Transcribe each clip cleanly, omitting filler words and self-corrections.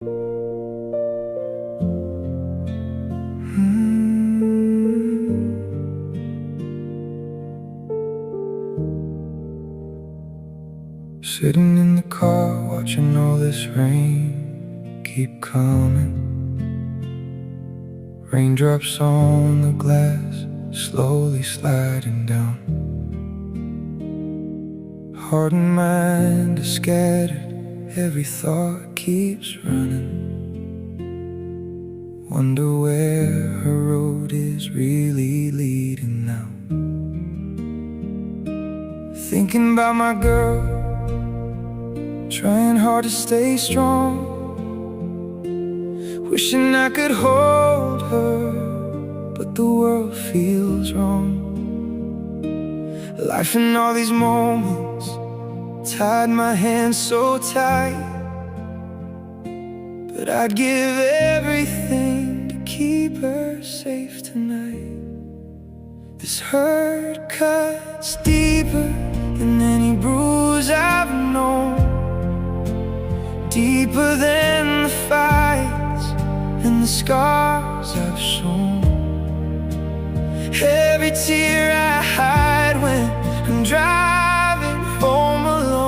Sitting in the car, watching all this rain keep coming. Raindrops on the glass, slowly sliding down. Heart and mind are scattered, every thought keeps running. Wonder where her road is really leading now. Thinking about my girl, trying hard to stay strong, wishing I could hold her, but the world feels wrong. Life in all these moments tied my hands so tight, but I'd give everything to keep her safe tonight. This hurt cuts deeper than any bruise I've known, deeper than the fights and the scars I've shown. Every tear I hide when I'm driving home alone.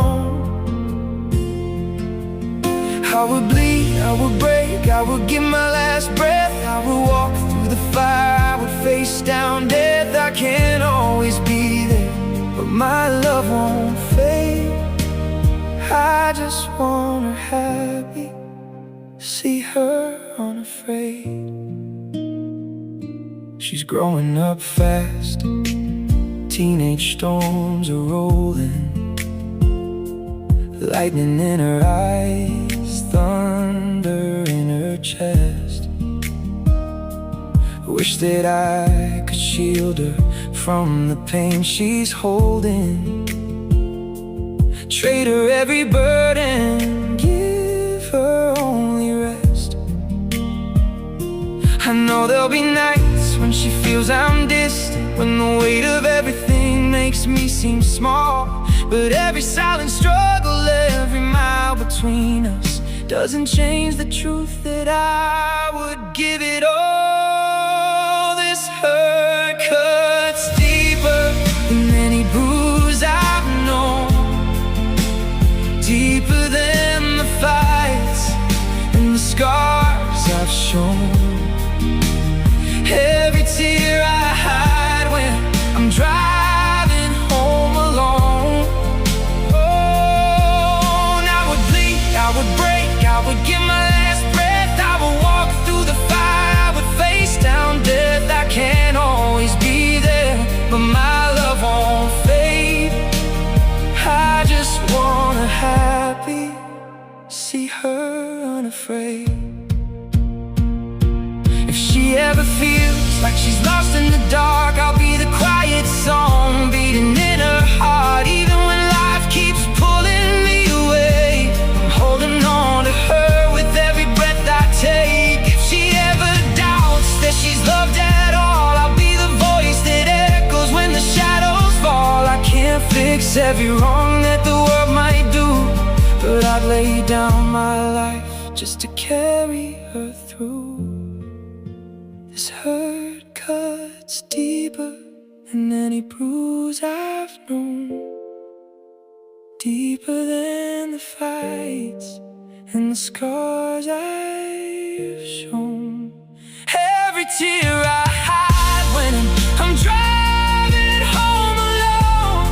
I would bleed, I would break, I would give my last breath. I would walk through the fire, I would face down death. I can't always be there, but my love won't fade. I just want her happy, see her unafraid. She's growing up fast, teenage storms are rolling, lightning in her eyes, thunder in her chest. I wish that I could shield her from the pain she's holding, trade her every burden, give her only rest. I know there'll be nights when she feels I'm distant, when the weight of everything makes me seem small. But every silent struggle, every mile between us doesn't change the truth that I would give it all. This hurt cuts deeper than any bruise I've known, deeper than the fights and the scars I've shown. Every tear I hide when I'm driving home alone. Oh, and I would bleed, I would break, I would give my last breath. I would walk through the fire, I would face down death. I can't always be there, but my love won't fade. I just want her happy, see her unafraid. If she ever feels like she's lost in the dark, I'll be the quiet song beating in her heart. Even when life keeps pulling me away, I'm holding on to her with every breath I take. If she ever doubts that she's loved at all, I'll be the voice that echoes when the shadows fall. I can't fix every wrong that the world might do, but I'd lay down my life just to carry her through. This hurt cuts deeper than any bruise I've known, deeper than the fights and the scars I've shown. Every tear I hide when I'm driving home alone.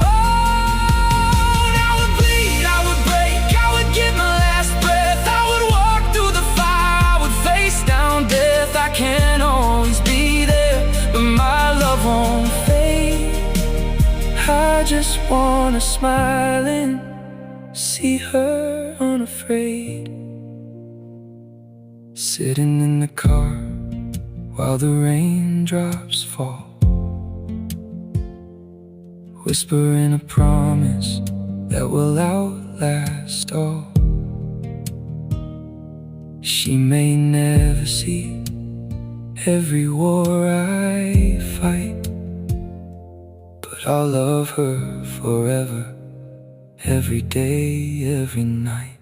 Oh, and I would bleed, I would break, I would give my last breath. I would walk through the fire, I would face down death. I can't always be there, but my love won't fade. I just wanna smile and see her unafraid. Sitting in the car while the raindrops fall, whispering a promise that will outlast all. She may never see every war I fight, but I'll love her forever, every day, every night.